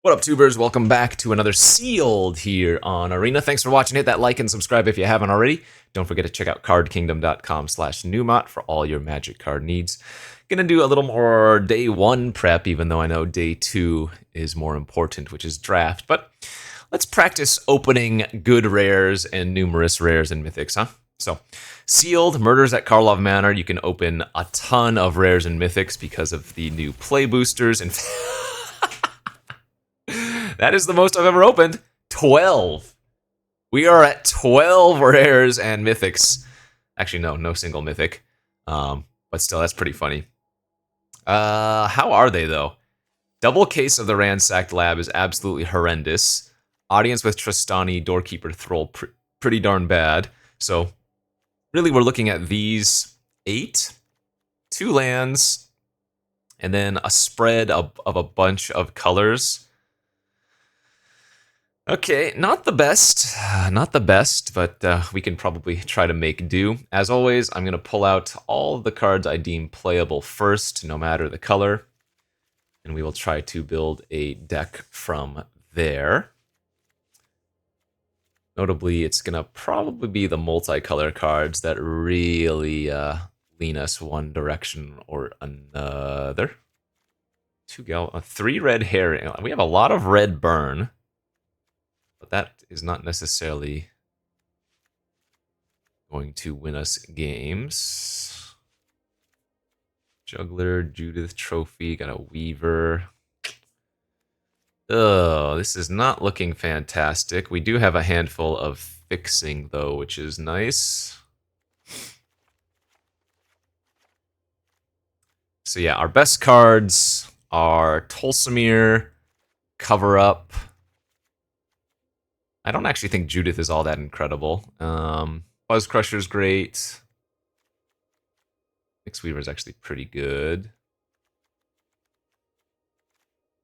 What up, tubers? Welcome back to another Sealed here on Arena. Thanks for watching. Hit that like and subscribe if you haven't already. Don't forget to check out cardkingdom.com/Numot for all your Magic card needs. Gonna do a little more day one prep, even though I know day two is more important, which is draft. But let's practice opening good rares and numerous rares and mythics, huh? So, Sealed, Murders at Karlov Manor. You can open a ton of rares and mythics because of the new play boosters. And that is the most I've ever opened. 12. We are at 12 rares and mythics. Actually, no single mythic. But still, that's pretty funny. How are they, though? Double case of the Ransacked Lab is absolutely horrendous. Audience with Tristani, Doorkeeper, Thrall, pretty darn bad. So, really, we're looking at these 8, 2 lands, and then a spread of a bunch of colors. Okay, not the best, but we can probably try to make do. As always, I'm going to pull out all of the cards I deem playable first, no matter the color, and we will try to build a deck from there. Notably, it's going to probably be the multicolor cards that really lean us one direction or another. 3 red herring. We have a lot of red burn. But that is not necessarily going to win us games. Juggler, Judith Trophy, got a Weaver. Oh, this is not looking fantastic. We do have a handful of fixing, though, which is nice. So yeah, our best cards are Tolsimir, Cover Up. I don't actually think Judith is all that incredible. Buzz Crusher's great. Mix Weaver's actually pretty good.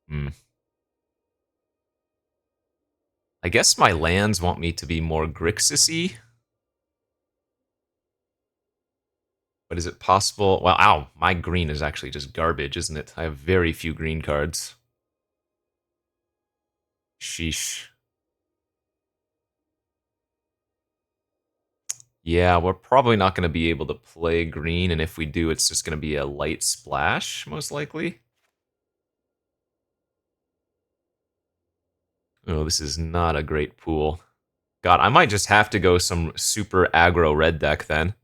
I guess my lands want me to be more Grixis-y. But is it possible? Well, ow, my green is actually just garbage, isn't it? I have very few green cards. Sheesh. Yeah, we're probably not going to be able to play green, and if we do, it's just going to be a light splash, most likely. Oh, this is not a great pool. God, I might just have to go some super aggro red deck then.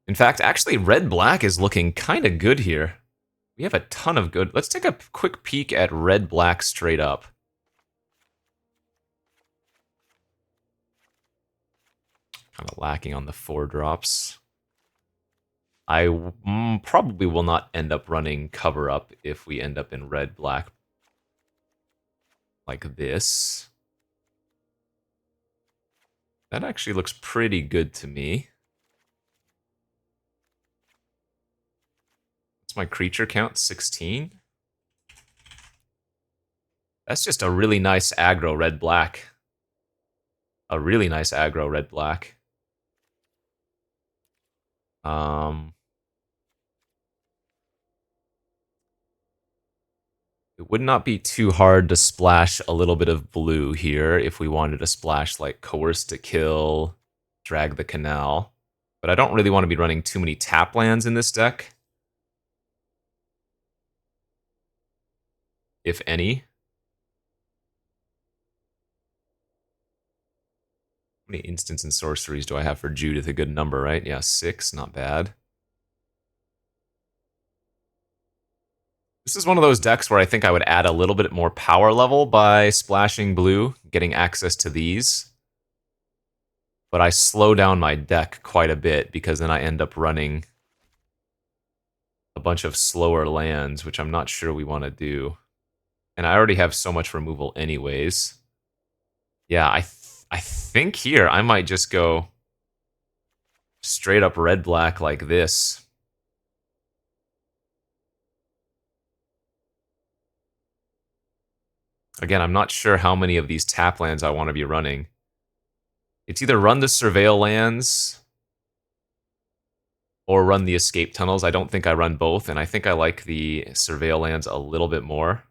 In fact, actually, red-black is looking kind of good here. We have a ton of good... Let's take a quick peek at red-black straight up. Kind of lacking on the 4-drops. I probably will not end up running Cover Up if we end up in red-black like this. That actually looks pretty good to me. What's my creature count? 16? That's just a really nice aggro red-black. A really nice aggro red-black. It would not be too hard to splash a little bit of blue here if we wanted to splash like Coerce to Kill, Drag the Canal. But I don't really want to be running too many tap lands in this deck. If any. How many instants and sorceries do I have for Judith? A good number, right? Yeah, 6, not bad. This is one of those decks where I think I would add a little bit more power level by splashing blue, getting access to these. But I slow down my deck quite a bit because then I end up running a bunch of slower lands, which I'm not sure we want to do. And I already have so much removal anyways. Yeah, I think here I might just go straight up red-black like this. Again, I'm not sure how many of these tap lands I want to be running. It's either run the Surveil lands or run the Escape Tunnels. I don't think I run both, and I think I like the Surveil lands a little bit more.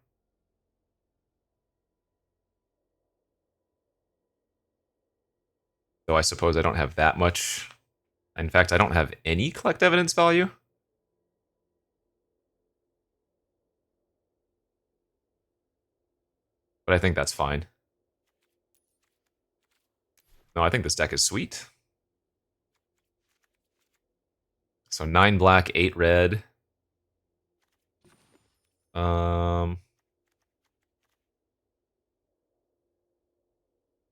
Though I suppose I don't have that much. In fact, I don't have any collect evidence value. But I think that's fine. No, I think this deck is sweet. So 9 black, 8 red.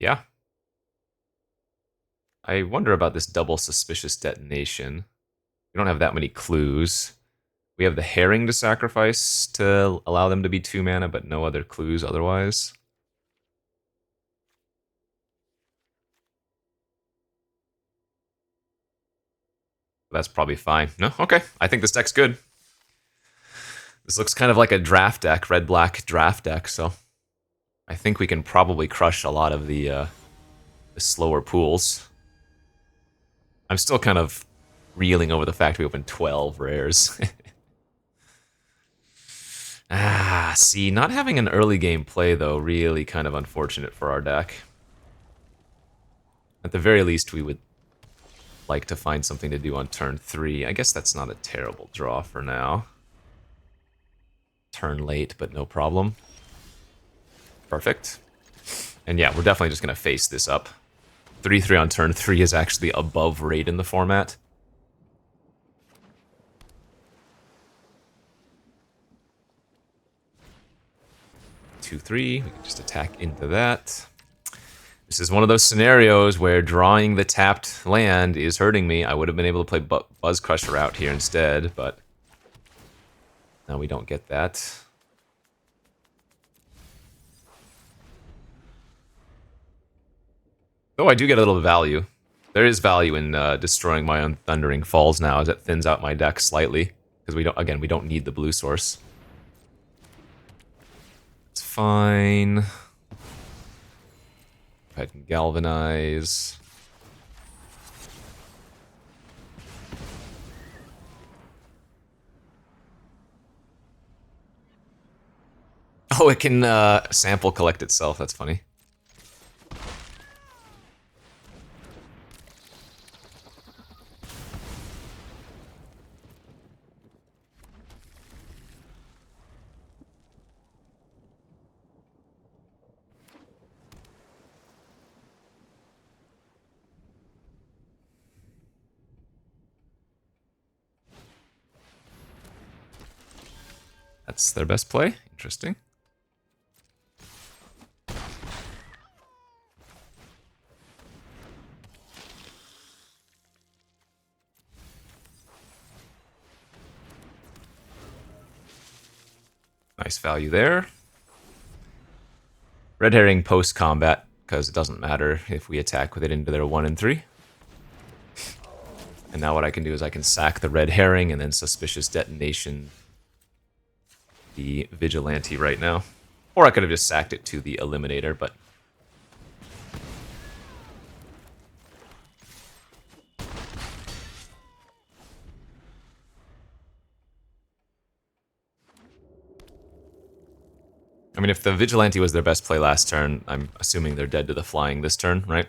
Yeah. I wonder about this double suspicious detonation. We don't have that many clues. We have the herring to sacrifice to allow them to be 2 mana, but no other clues otherwise. That's probably fine. No? Okay. I think this deck's good. This looks kind of like a draft deck, red-black draft deck, so I think we can probably crush a lot of the slower pools. I'm still kind of reeling over the fact we opened 12 rares. See, not having an early game play, though, really kind of unfortunate for our deck. At the very least, we would like to find something to do on turn 3. I guess that's not a terrible draw for now. Turn late, but no problem. Perfect. And yeah, we're definitely just going to face this up. 3-3 on turn 3 is actually above rate in the format. Two, 3, we can just attack into that. This is one of those scenarios where drawing the tapped land is hurting me. I would have been able to play Buzz Crusher out here instead, but now we don't get that. Though I do get a little value. There is value in destroying my own Thundering Falls now, as it thins out my deck slightly. Because we don't need the blue source. It's fine. I can galvanize. Oh, it can sample collect itself. That's funny. That's their best play. Interesting. Nice value there. Red herring post-combat, because it doesn't matter if we attack with it into their 1 and 3. And now what I can do is I can sack the red herring and then suspicious detonation the vigilante right now. Or I could have just sacked it to the eliminator, but I mean, if the vigilante was their best play last turn, I'm assuming they're dead to the flying this turn, right?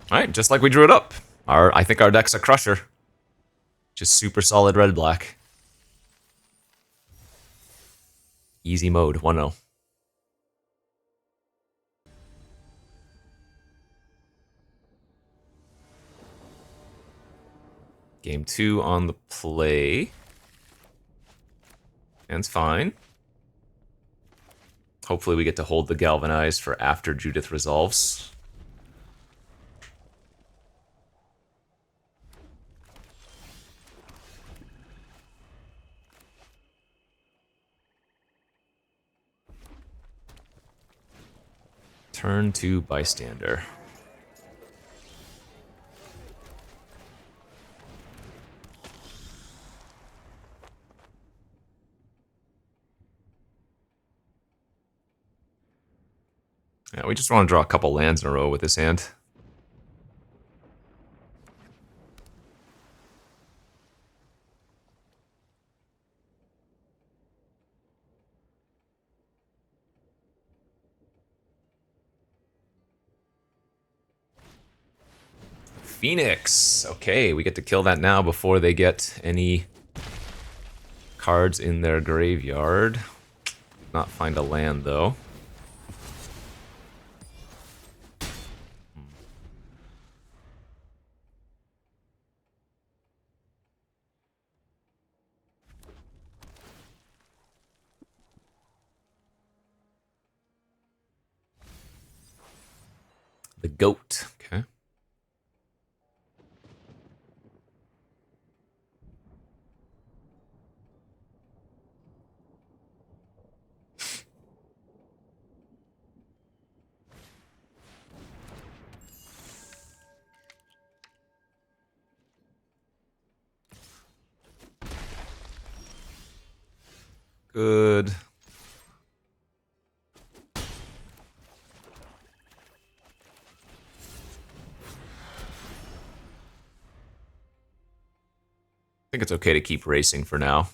Alright, just like we drew it up. I think our deck's a crusher. Just super solid red-black. Easy mode, 1-0. Game 2 on the play. And it's fine. Hopefully we get to hold the Galvanize for after Judith resolves. Turn to Bystander. Yeah, we just want to draw a couple lands in a row with this hand. Phoenix. Okay, we get to kill that now before they get any cards in their graveyard. Not find a land, though. The goat. Okay. Good. I think it's okay to keep racing for now.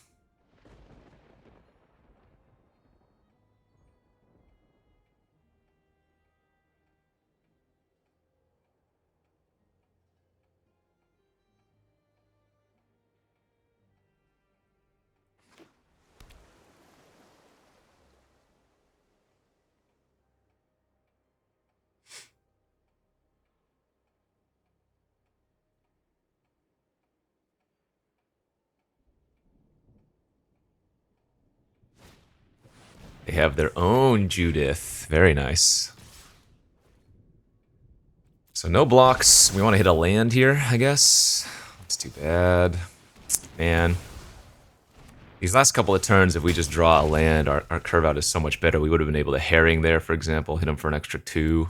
They have their own Judith. Very nice. So no blocks. We want to hit a land here, I guess. That's too bad. Man. These last couple of turns, if we just draw a land, our curve out is so much better. We would have been able to herring there, for example. Hit him for an extra 2.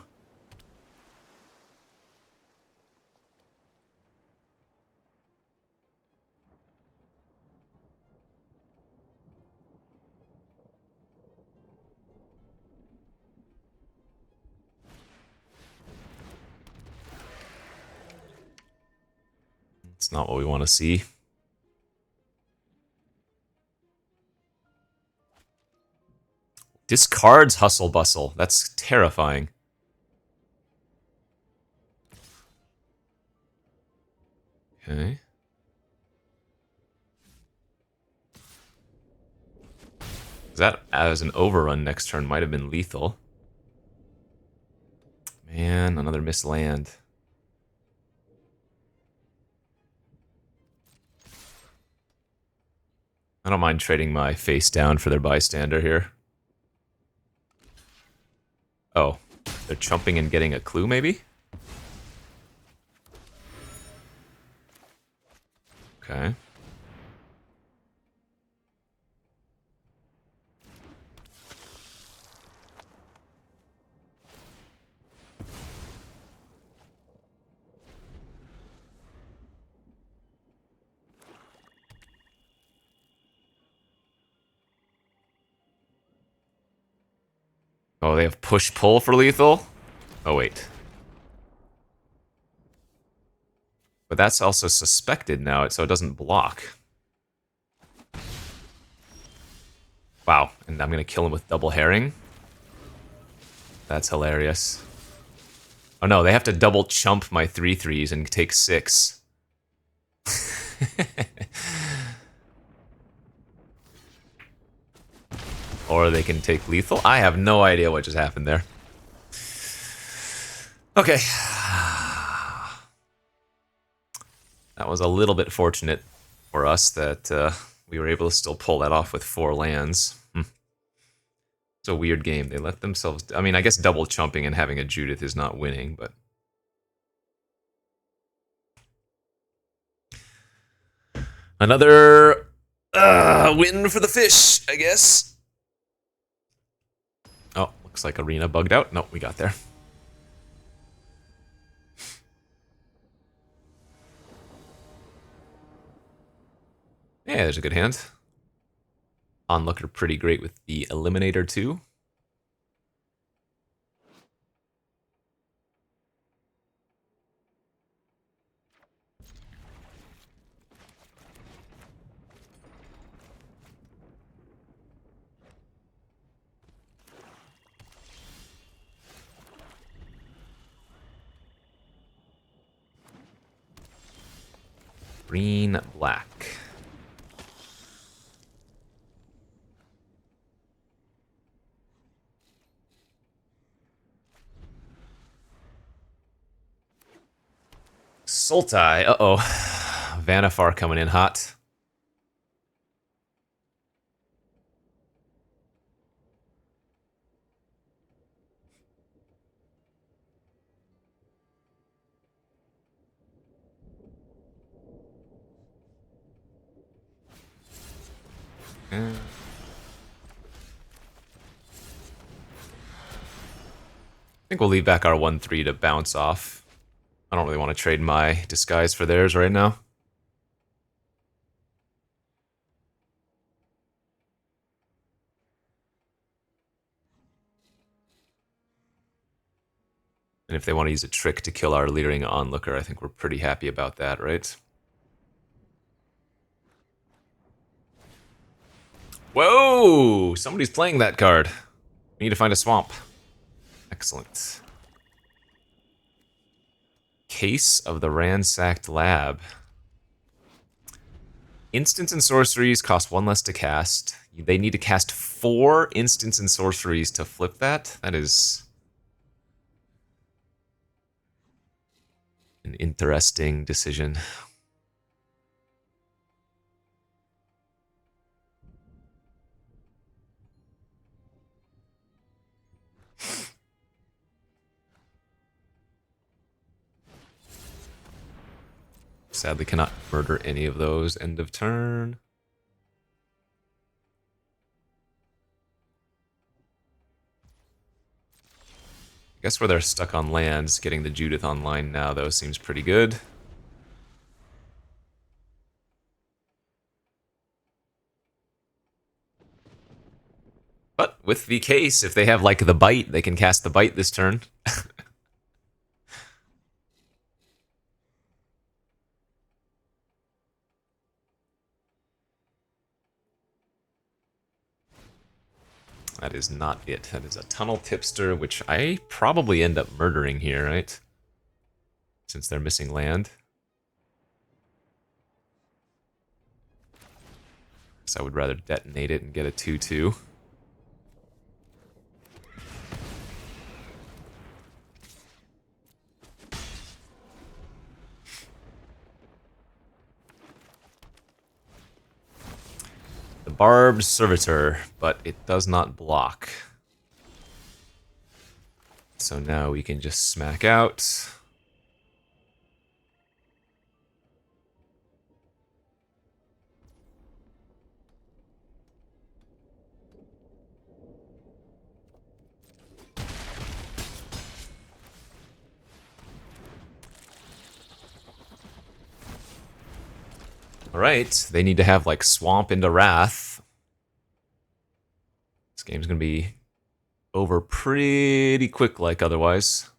It's not what we want to see. Discards Hustle Bustle. That's terrifying. Okay. That, as an overrun next turn, might have been lethal. Man, another missed land. I don't mind trading my face down for their bystander here. Oh, they're chumping and getting a clue, maybe? Okay. Oh, they have push-pull for lethal? Oh, wait. But that's also suspected now, so it doesn't block. Wow, and I'm gonna kill him with double herring? That's hilarious. Oh no, they have to double chump my 3/3s and take 6. Or they can take lethal. I have no idea what just happened there. Okay. That was a little bit fortunate for us that we were able to still pull that off with 4 lands. It's a weird game. They let themselves... I mean, I guess double chumping and having a Judith is not winning, but... Another win for the fish, I guess. Oh, looks like Arena bugged out. Nope, we got there. Yeah, there's a good hand. Onlooker pretty great with the Eliminator too. Green, black. Sultai, uh-oh. Vanifar coming in hot. I think we'll leave back our 1-3 to bounce off. I don't really want to trade my disguise for theirs right now. And if they want to use a trick to kill our leering onlooker, I think we're pretty happy about that, right? Whoa! Somebody's playing that card. We need to find a swamp. Excellent. Case of the Ransacked Lab. Instants and sorceries cost 1 less to cast. They need to cast 4 instants and sorceries to flip that. That is an interesting decision. Sadly cannot murder any of those end of turn. I guess where they're stuck on lands, getting the Judith online now though seems pretty good. But with the case, if they have like the bite, they can cast the bite this turn. That is not it. That is a Tunnel Tipster, which I probably end up murdering here, right? Since they're missing land. So I would rather detonate it and get a 2-2. The Barbed Servitor, but it does not block. So now we can just smack out. Alright, they need to have like Swamp into Wrath. This game's gonna be over pretty quick like otherwise.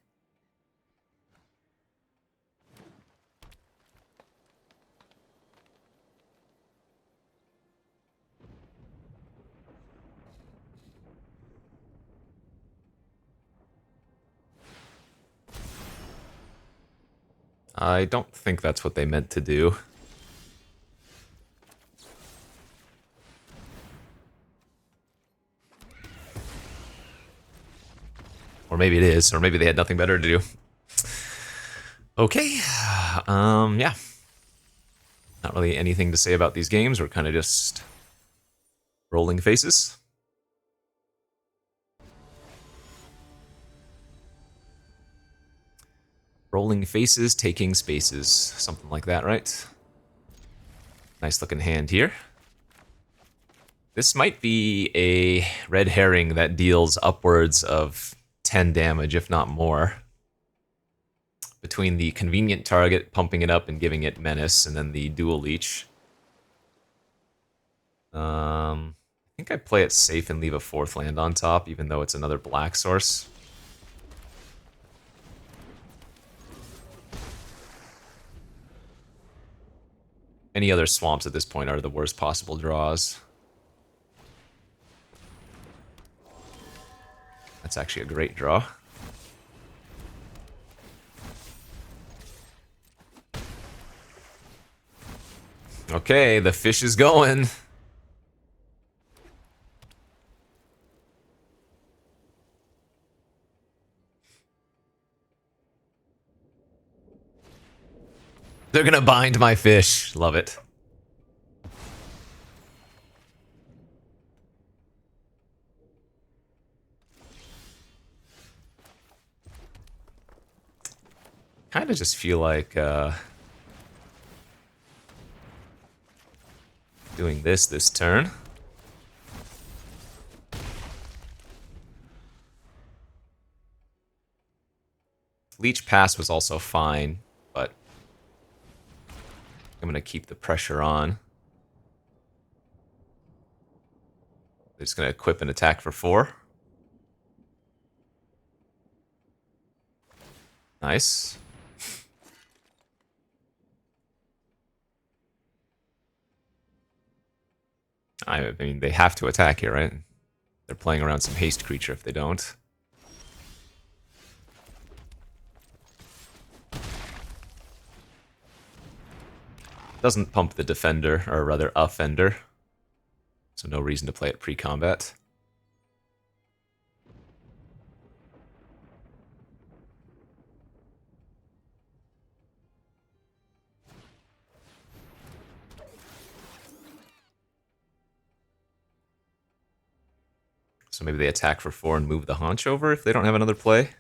I don't think that's what they meant to do. Or maybe it is, or maybe they had nothing better to do. Okay, yeah. Not really anything to say about these games. We're kind of just rolling faces. Rolling faces, taking spaces. Something like that, right? Nice looking hand here. This might be a red herring that deals upwards of 10 damage, if not more. Between the convenient target, pumping it up and giving it menace, and then the dual leech. I think I play it safe and leave a 4th land on top, even though it's another black source. Any other swamps at this point are the worst possible draws. That's actually a great draw. Okay, the fish is going. They're gonna bind my fish. Love it. Kind of just feel like doing this turn. Leech Pass was also fine, but I'm gonna keep the pressure on. They're just gonna equip and attack for 4. Nice. I mean, they have to attack here, right? They're playing around some haste creature if they don't. Doesn't pump the defender, or rather, offender. So no reason to play it pre-combat. So maybe they attack for 4 and move the haunch over if they don't have another play.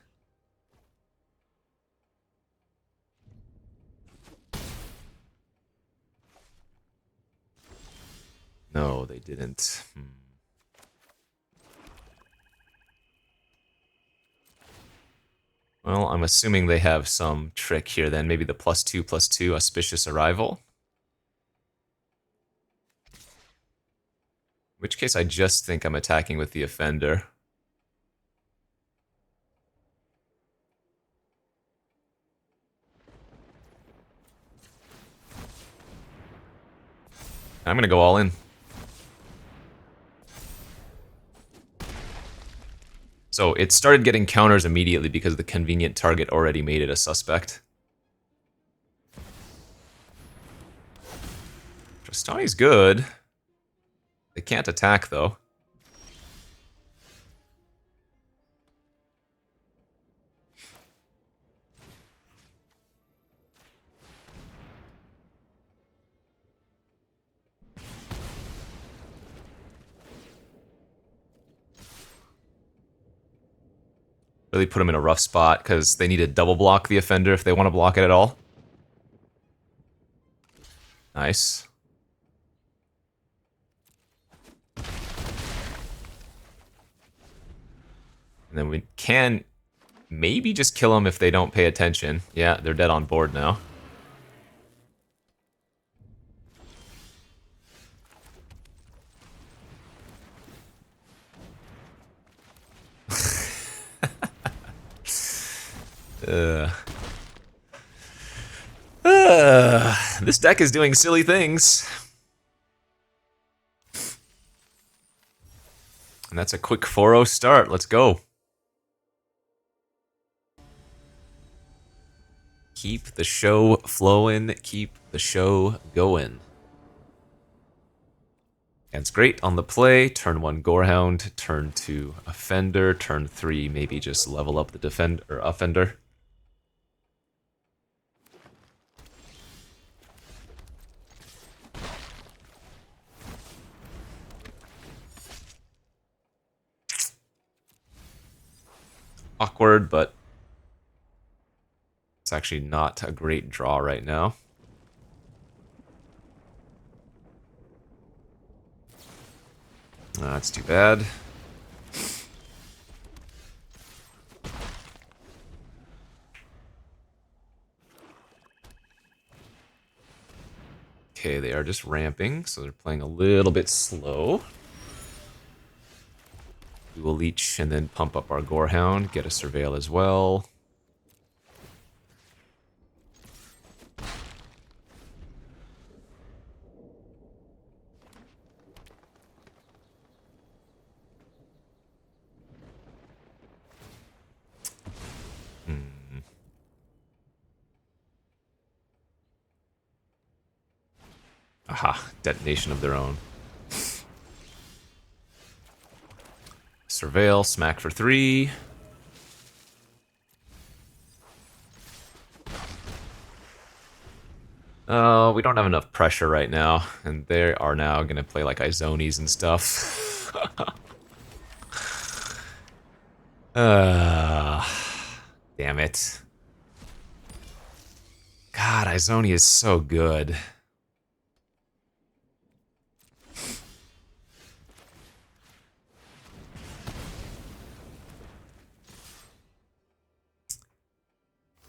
No, they didn't. Well, I'm assuming they have some trick here then. Maybe the +2/+2 auspicious arrival. In which case I just think I'm attacking with the offender. I'm gonna go all in. So it started getting counters immediately because the convenient target already made it a suspect. Trostani's good. They can't attack, though. Really put them in a rough spot because they need to double block the offender if they want to block it at all. Nice. And then we can maybe just kill them if they don't pay attention. Yeah, they're dead on board now. This deck is doing silly things. And that's a quick 4-0 start. Let's go. Keep the show flowing. Keep the show going. That's great on the play. Turn 1 Gorehound. Turn 2 Offender. Turn 3 maybe just level up the defender or offender. Awkward, but it's actually not a great draw right now. That's too bad. Okay, they are just ramping, so they're playing a little bit slow. We will leech and then pump up our Gorehound, get a Surveil as well. Aha, detonation of their own. Surveil, smack for 3. Oh, we don't have enough pressure right now, and they are now going to play like Izonis and stuff. Damn it. God, Izoni is so good.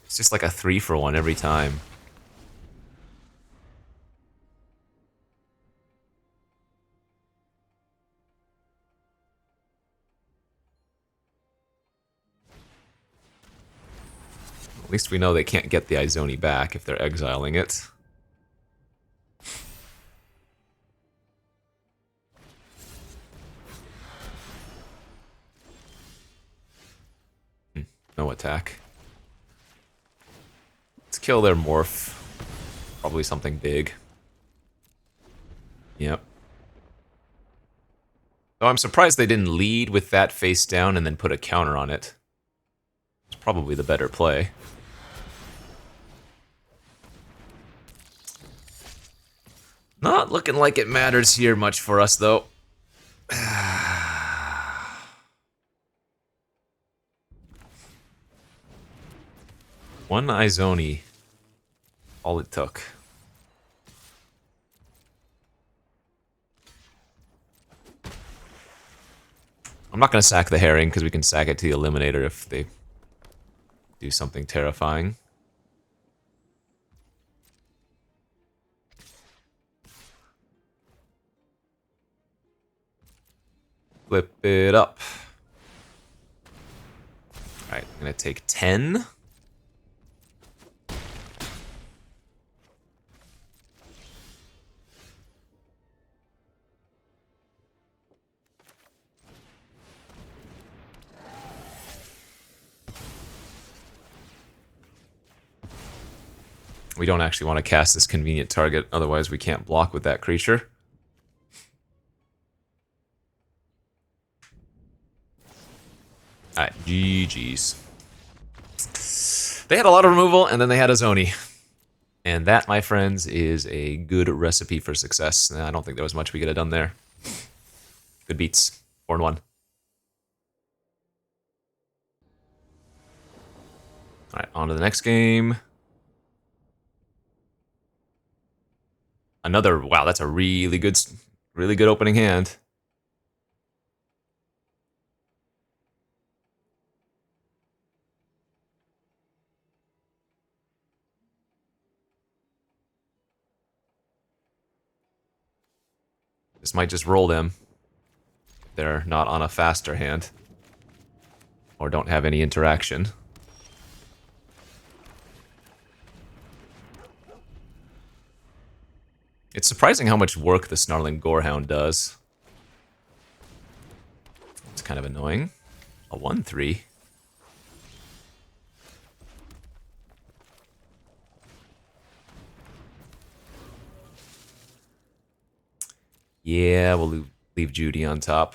It's just like a 3-for-1 every time. At least we know they can't get the Izoni back if they're exiling it. No attack. Let's kill their morph. Probably something big. Yep. Though I'm surprised they didn't lead with that face down and then put a counter on it. It's probably the better play. Not looking like it matters here much for us, though. One Izoni. All it took. I'm not going to sack the herring, because we can sack it to the eliminator if they do something terrifying. Flip it up. Alright, I'm going to take 10. We don't actually want to cast this convenient target, otherwise we can't block with that creature. Alright, GG's. They had a lot of removal, and then they had a Zoni. And that, my friends, is a good recipe for success. I don't think there was much we could have done there. Good beats. 4-1. Alright, on to the next game. Another, wow, that's a really good opening hand. This might just roll them. They're not on a faster hand. Or don't have any interaction. It's surprising how much work the Snarling Gorehound does. It's kind of annoying. A 1-3. Yeah, we'll leave Judy on top.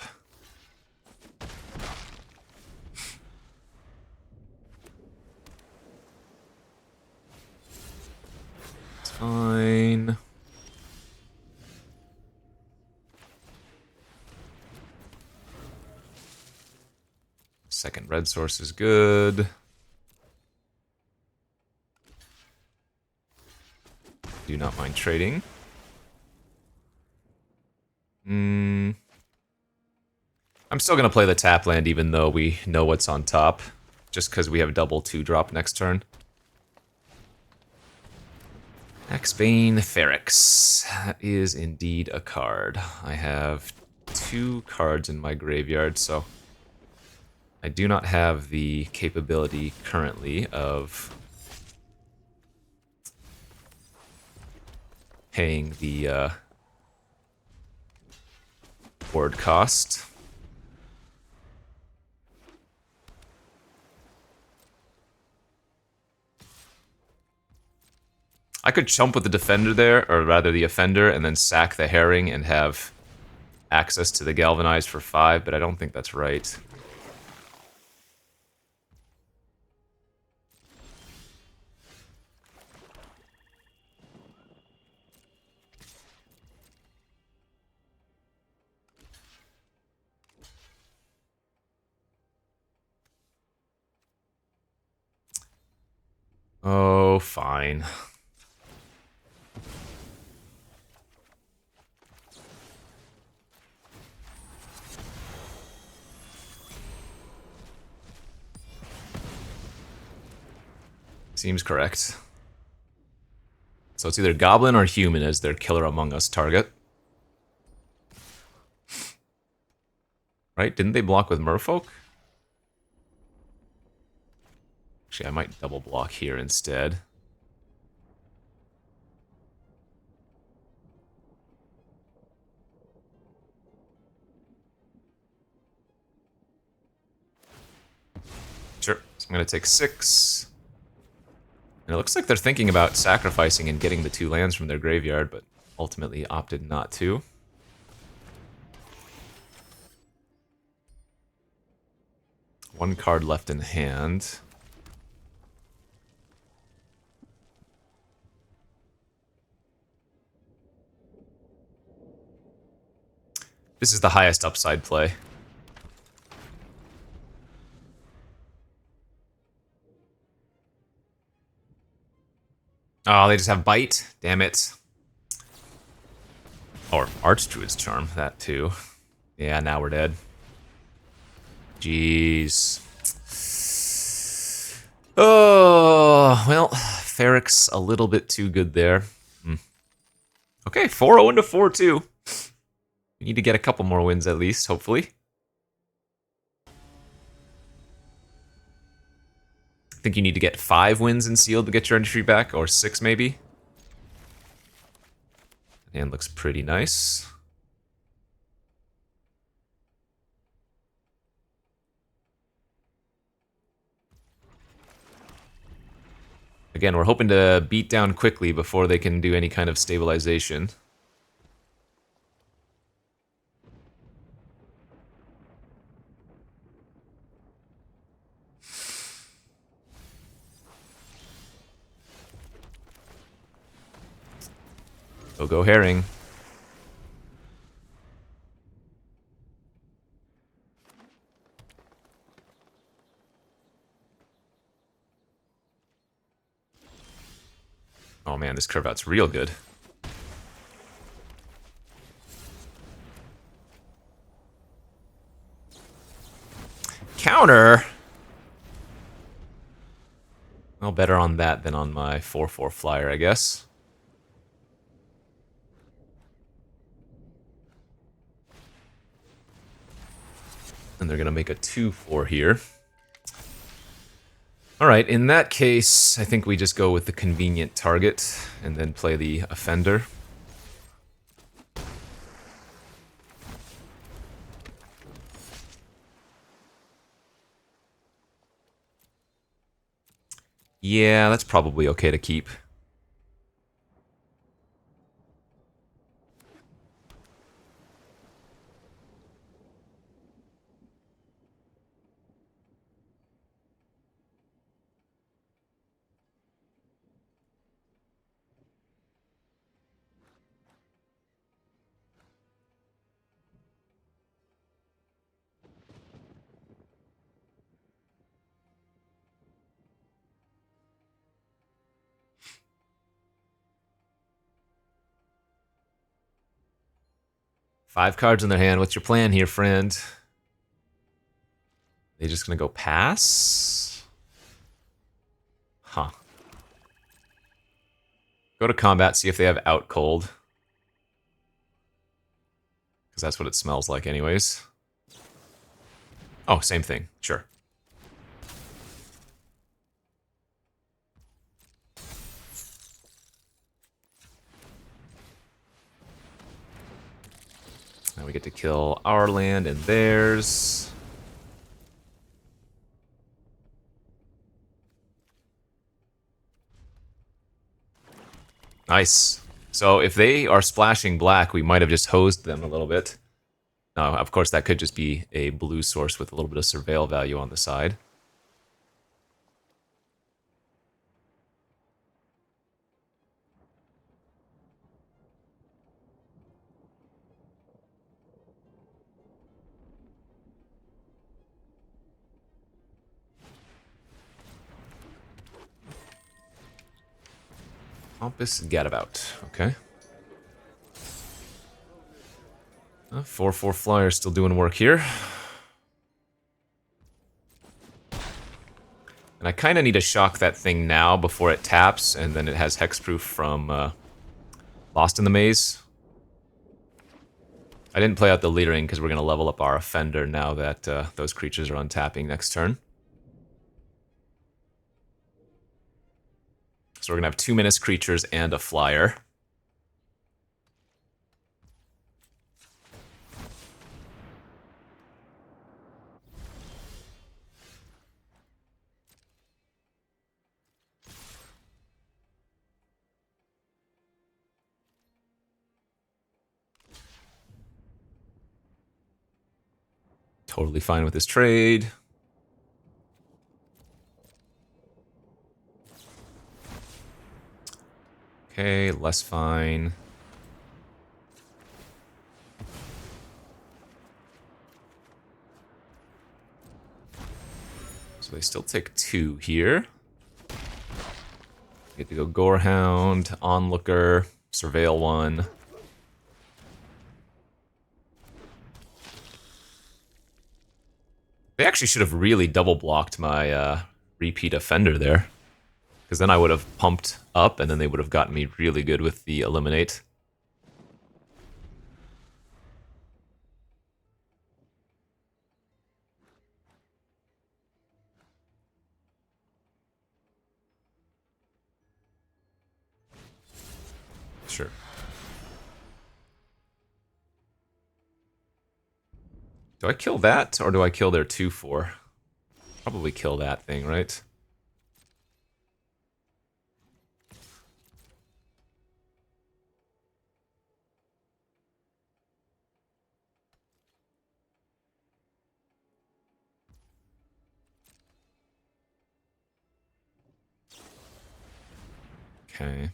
It's fine. Second red source is good. Do not mind trading. I'm still going to play the tap land even though we know what's on top. Just because we have double 2-drop next turn. Axbane Ferrex. That is indeed a card. I have 2 cards in my graveyard, so I do not have the capability currently of paying the board cost. I could chump with the defender there, or rather the offender, and then sack the herring and have access to the galvanized for 5, but I don't think that's right. Oh, fine. Seems correct. So it's either goblin or human as their Killer Among Us target. Right? Didn't they block with merfolk? Actually, I might double block here instead. Sure. So I'm going to take 6. And it looks like they're thinking about sacrificing and getting the 2 lands from their graveyard, but ultimately opted not to. One card left in hand. This is the highest upside play. Oh, they just have bite? Damn it. Or Archdruid's Charm, that too. Yeah, now we're dead. Jeez. Oh, well, Ferric's a little bit too good there. Okay, 4-0 into 4-2. We need to get a couple more wins at least, hopefully. I think you need to get 5 wins in Sealed to get your entry back, or 6 maybe. And looks pretty nice. Again, we're hoping to beat down quickly before they can do any kind of stabilization. Go herring. Oh man, this curve out's real good. Counter? Well, better on that than on my 4/4 flyer, I guess. And they're gonna make a 2/4 here. Alright, in that case, I think we just go with the convenient target and then play the offender. Yeah, that's probably okay to keep. Five cards in their hand. What's your plan here, friend? They just gonna go pass? Huh. Go to combat, see if they have out cold. Because that's what it smells like anyways. Oh, same thing. Sure. Now we get to kill our land and theirs. Nice. So if they are splashing black, we might have just hosed them a little bit. Now, of course, that could just be a blue source with a little bit of surveil value on the side. Pompous Gadabout. Okay. 4/4 Flyer still doing work here. And I kind of need to shock that thing now before it taps, and then it has hexproof from Lost in the Maze. I didn't play out the leadering because we're going to level up our Offender now that those creatures are untapping next turn. So we're going to have 2 menace creatures and a flyer. Totally fine with this trade. Okay, less fine. So they still take 2 here. Get to go Gorehound, Onlooker, Surveil 1. They actually should have really double blocked my repeat Offender there. Because then I would have pumped up, and then they would have gotten me really good with the Eliminate. Sure. Do I kill that, or do I kill their 2/4? Probably kill that thing, right? Okay.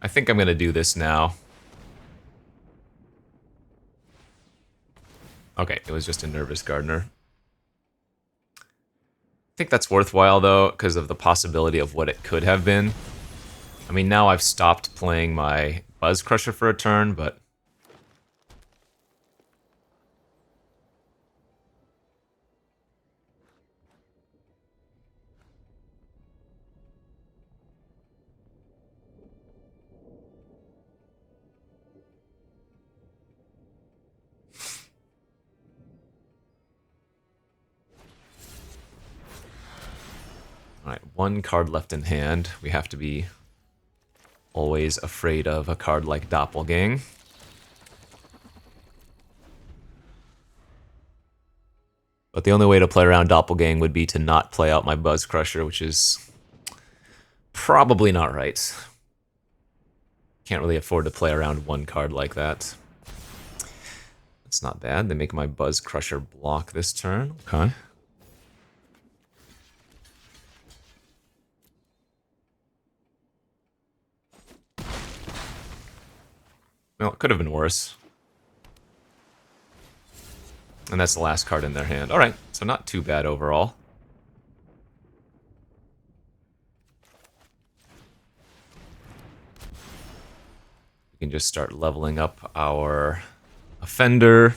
I think I'm gonna do this now. Okay, it was just a Nervous Gardener. I think that's worthwhile, though, because of the possibility of what it could have been. I mean, now I've stopped playing my Buzz Crusher for a turn, but... Alright, 1 card left in hand. We have to be always afraid of a card like Doppelgang. But the only way to play around Doppelgang would be to not play out my Buzz Crusher, which is probably not right. Can't really afford to play around 1 card like that. That's not bad. They make my Buzz Crusher block this turn. Okay. Well, it could have been worse. And that's the last card in their hand. Alright, so not too bad overall. We can just start leveling up our Offender.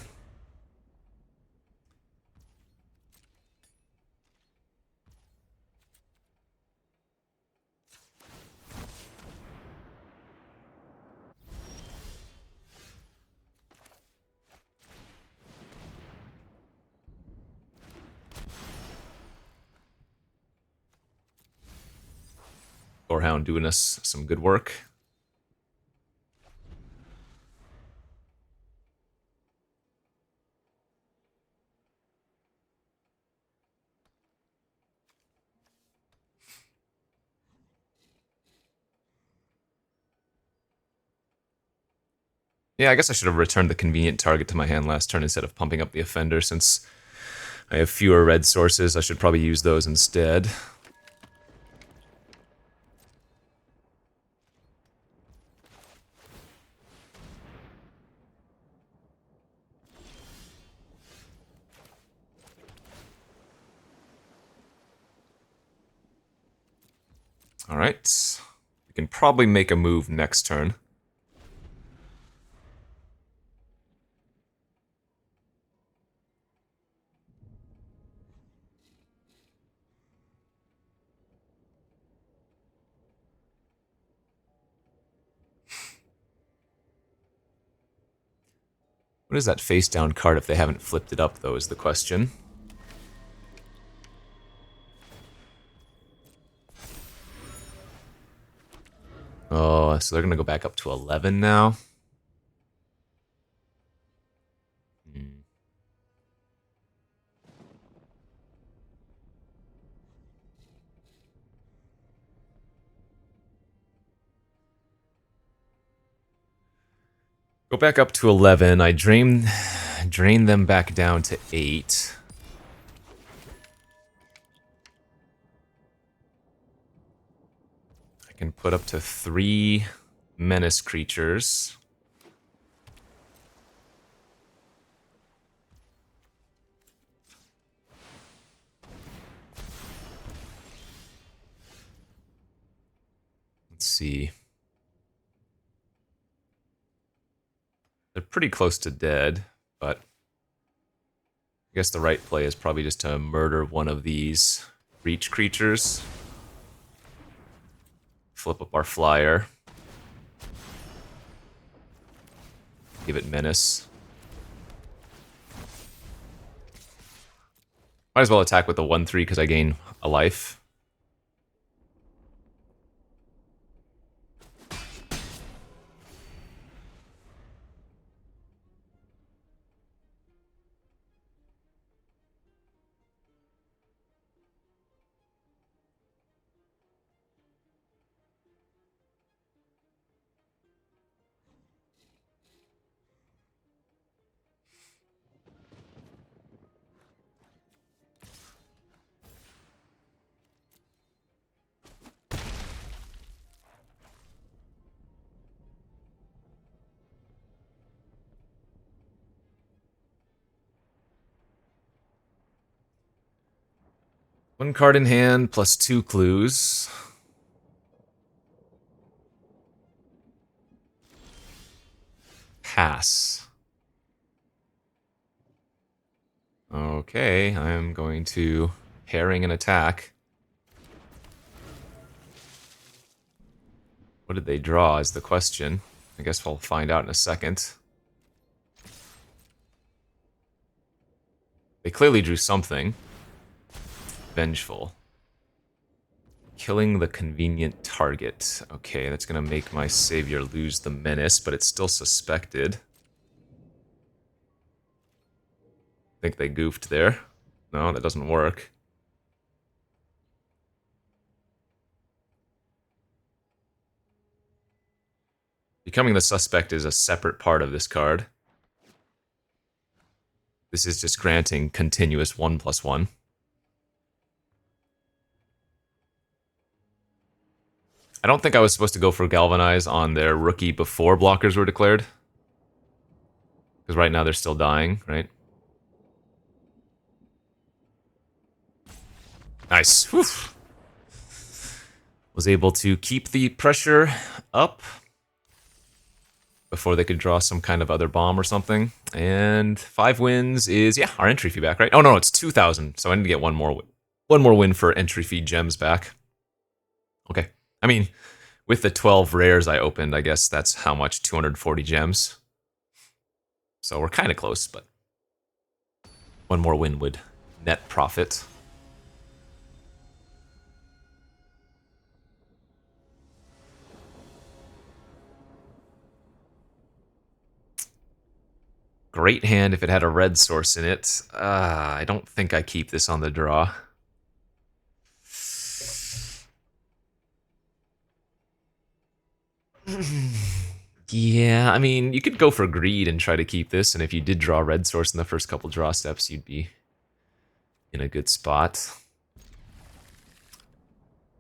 Gorehound doing us some good work. Yeah, I guess I should have returned the convenient target to my hand last turn instead of pumping up the offender, since I have fewer red sources. I should probably use those instead. Alright. We can probably make a move next turn. What is that face down card if they haven't flipped it up, though, is the question. Oh, so they're going to go back up to 11 now. Go back up to 11. I drain them back down to 8. I can put up to 3 menace creatures. Let's see. They're pretty close to dead, but I guess the right play is probably just to murder one of these reach creatures. Flip up our flyer. Give it menace. Might as well attack with the 1/3 because I gain a life. One card in hand plus 2 clues. Pass. Okay, I'm going to herring an attack. What did they draw is the question. I guess we'll find out in a second. They clearly drew something. Vengeful. Killing the convenient target. Okay, that's gonna make my savior lose the menace, but it's still suspected. I think they goofed there. No, that doesn't work. Becoming the suspect is a separate part of this card. This is just granting continuous 1/1. I don't think I was supposed to go for Galvanize on their rookie before blockers were declared. Because right now they're still dying, right? Nice. Whew. Was able to keep the pressure up before they could draw some kind of other bomb or something. And 5 wins is, yeah, our entry fee back, right? Oh, no, it's 2,000, so I need to get one more win for entry fee gems back. Okay. I mean, with the 12 rares I opened, I guess that's how much? 240 gems. So we're kind of close, but one more win would net profit. Great hand if it had a red source in it. I don't think I keep this on the draw. Yeah, I mean, you could go for greed and try to keep this, and if you did draw red source in the first couple draw steps, you'd be in a good spot.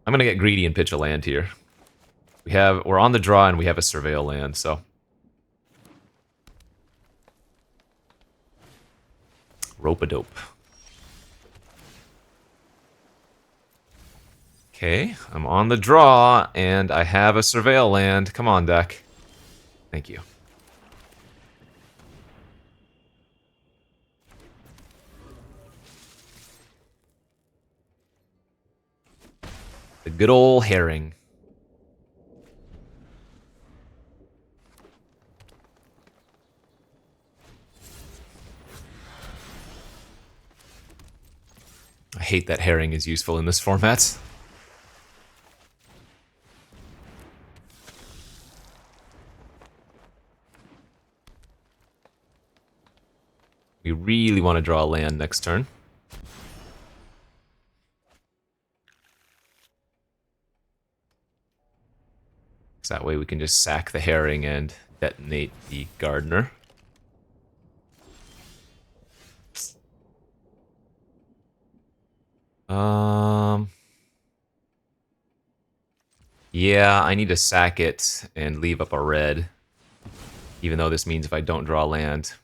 I'm gonna get greedy and pitch a land here. We're on the draw and we have a surveil land, so rope-a-dope. Okay, I'm on the draw and I have a surveil land. Come on, deck. Thank you. The good old herring. I hate that herring is useful in this format. We really want to draw a land next turn. So that way we can just sack the herring and detonate the gardener. Yeah, I need to sack it and leave up a red. Even though this means if I don't draw land,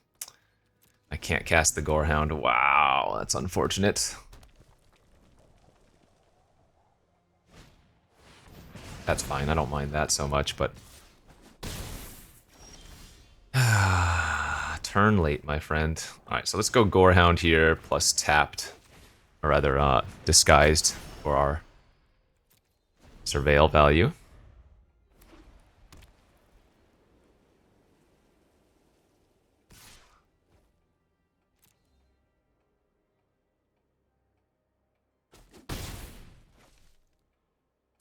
I can't cast the Gorehound. Wow, that's unfortunate. That's fine, I don't mind that so much, but... turn late, my friend. Alright, so let's go Gorehound here, plus tapped. Or rather, disguised for our surveil value.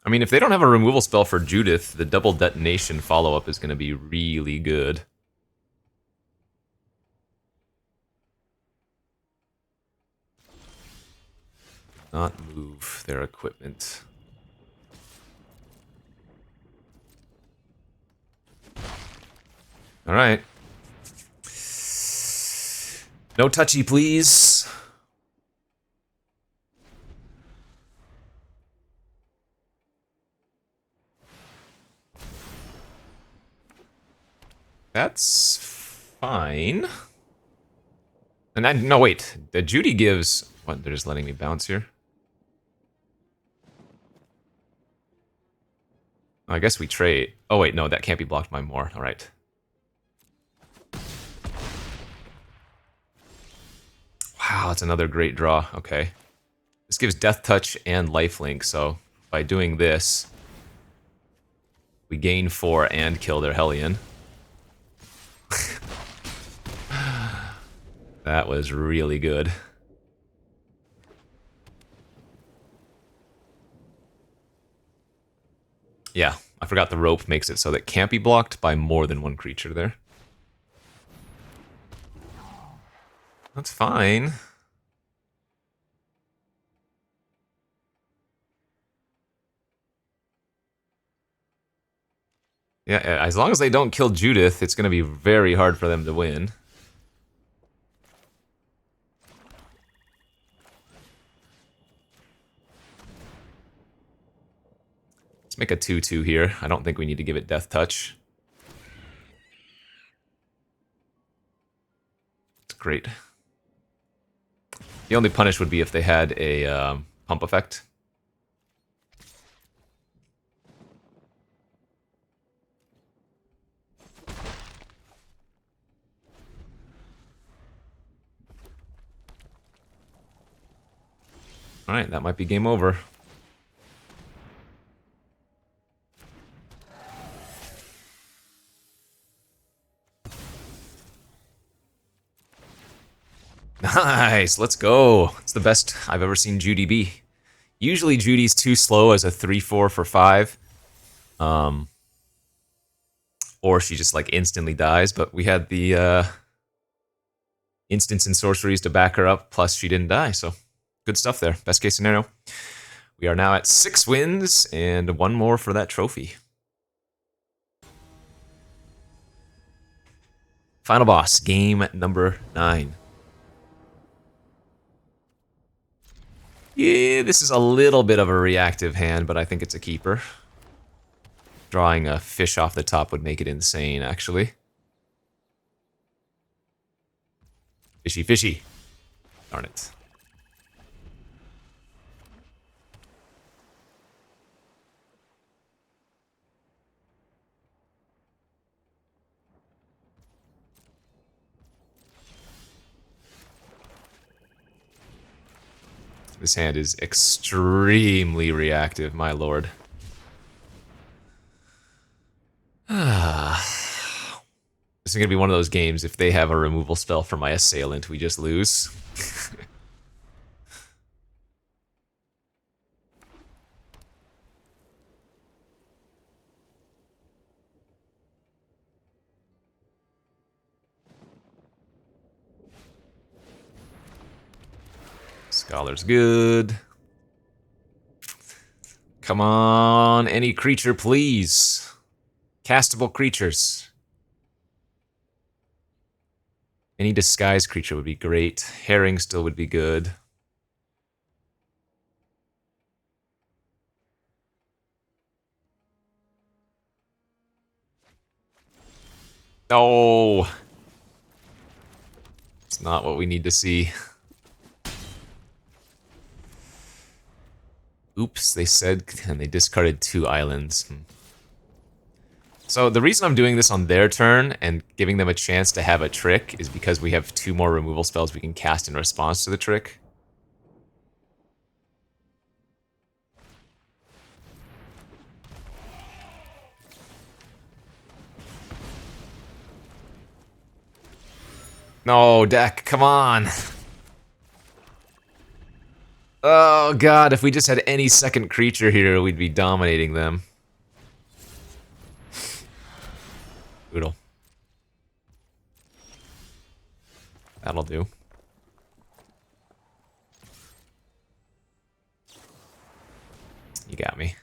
I mean, if they don't have a removal spell for Judith, the double detonation follow-up is going to be really good. Not move their equipment. Alright. No touchy, please. That's fine. And no, wait. The Judy gives... What, they're just letting me bounce here? I guess we trade. Oh, wait, no, that can't be blocked by more. Alright. Wow, that's another great draw. Okay. This gives Death Touch and Lifelink, so by doing this, we gain 4 and kill their Hellion. That was really good. Yeah, I forgot the rope makes it so that it can't be blocked by more than one creature there. That's fine. Yeah, as long as they don't kill Judith, it's going to be very hard for them to win. Let's make a 2/2 here. I don't think we need to give it Death Touch. It's great. The only punish would be if they had a pump effect. Alright, that might be game over. Nice, let's go. It's the best I've ever seen Judy be. Usually Judy's too slow as a 3/4 for 5. Or she just like instantly dies, but we had the instants and sorceries to back her up, plus she didn't die, so good stuff there. Best case scenario. We are now at 6 wins and 1 more for that trophy. Final boss, game number 9. Yeah, this is a little bit of a reactive hand, but I think it's a keeper. Drawing a fish off the top would make it insane, actually. Fishy, fishy. Darn it. This hand is extremely reactive, my lord. This is going to be one of those games, if they have a removal spell for my assailant, we just lose. Scholar's good. Come on, any creature, please. Castable creatures. Any disguise creature would be great. Herring still would be good. Oh! It's not what we need to see. Oops, they said, and they discarded 2 islands. So the reason I'm doing this on their turn and giving them a chance to have a trick is because we have 2 more removal spells we can cast in response to the trick. No, deck, come on. Oh god, if we just had any second creature here, we'd be dominating them. Brutal. That'll do. You got me.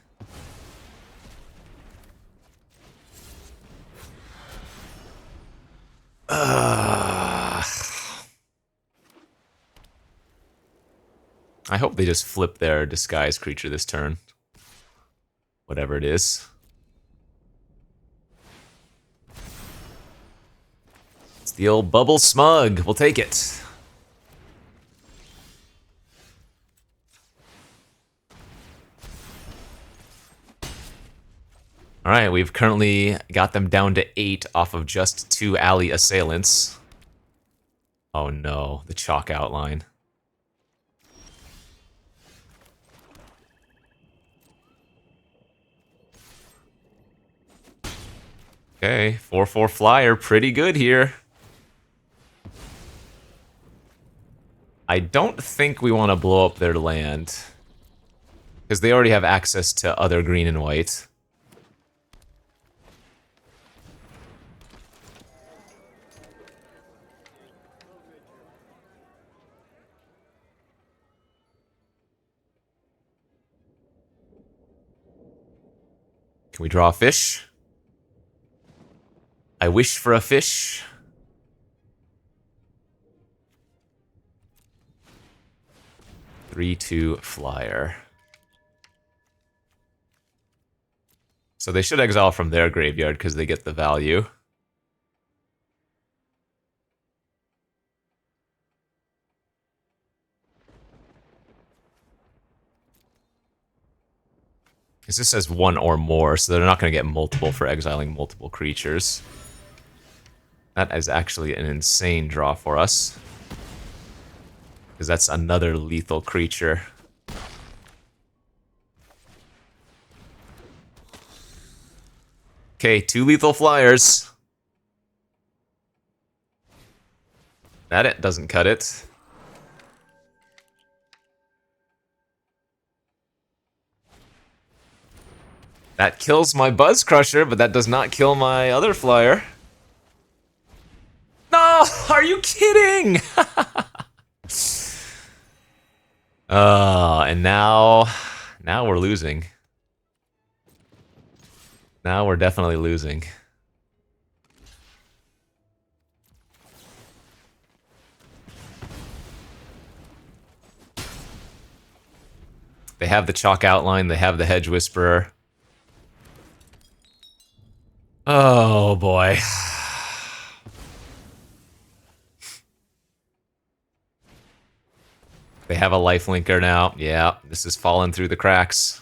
I hope they just flip their disguise creature this turn. Whatever it is. It's the old bubble smug. We'll take it. Alright, we've currently got them down to 8 off of just 2 alley assailants. Oh no, the chalk outline. Okay, 4/4 flyer, pretty good here. I don't think we want to blow up their land, because they already have access to other green and white. Can we draw a fish? I wish for a fish. Three-two flyer. So they should exile from their graveyard because they get the value. Because this says 1 or more, so they're not going to get multiple for exiling multiple creatures. That is actually an insane draw for us. Because that's another lethal creature. Okay, 2 lethal flyers. That it doesn't cut it. That kills my Buzz Crusher, but that does not kill my other flyer. No! Are you kidding? And now we're losing. Now we're definitely losing. They have the Chalk Outline, they have the Hedge Whisperer. Oh boy. They have a lifelinker now. Yeah, this is falling through the cracks.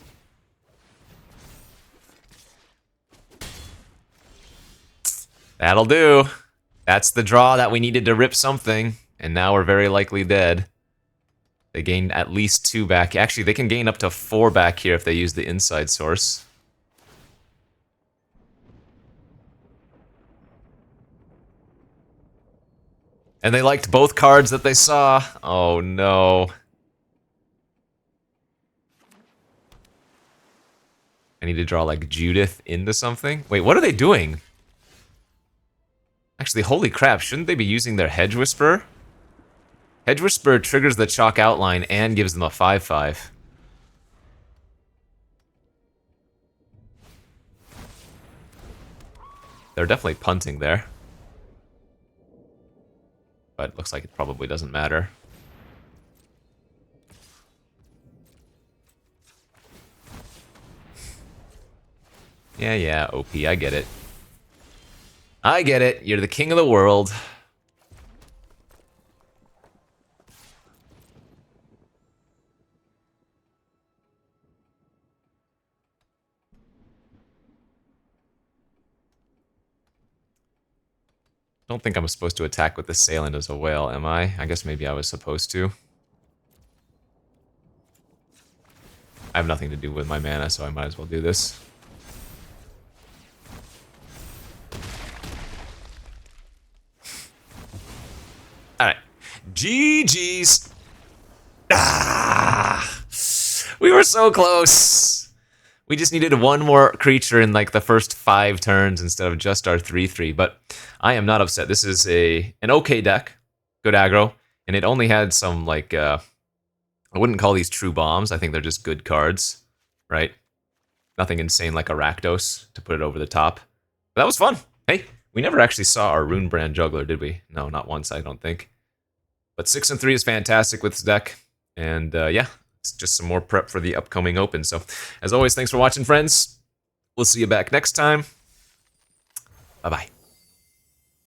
That'll do. That's the draw that we needed to rip something, and now we're very likely dead. They gained at least 2 back. Actually, they can gain up to 4 back here if they use the inside source. And they liked both cards that they saw. Oh no. I need to draw like Judith into something. Wait, what are they doing? Actually, holy crap, shouldn't they be using their Hedge Whisperer? Hedge Whisperer triggers the Chalk Outline and gives them a 5/5. They're definitely punting there. But looks like it probably doesn't matter. Yeah, OP, I get it. I get it, you're the king of the world. I don't think I'm supposed to attack with the Assailant as a whale, am I? I guess maybe I was supposed to. I have nothing to do with my mana, so I might as well do this. Alright. GG's. Ah! We were so close. We just needed one more creature in like the first 5 turns instead of just our 3/3, but I am not upset. This is an okay deck, good aggro, and it only had some like, I wouldn't call these true bombs, I think they're just good cards, right? Nothing insane like a Rakdos to put it over the top. But that was fun. Hey, we never actually saw our Runebrand Juggler, did we? No, not once, I don't think. But 6 and 3 is fantastic with this deck, and yeah. It's just some more prep for the upcoming Open. So, as always, thanks for watching, friends. We'll see you back next time. Bye-bye.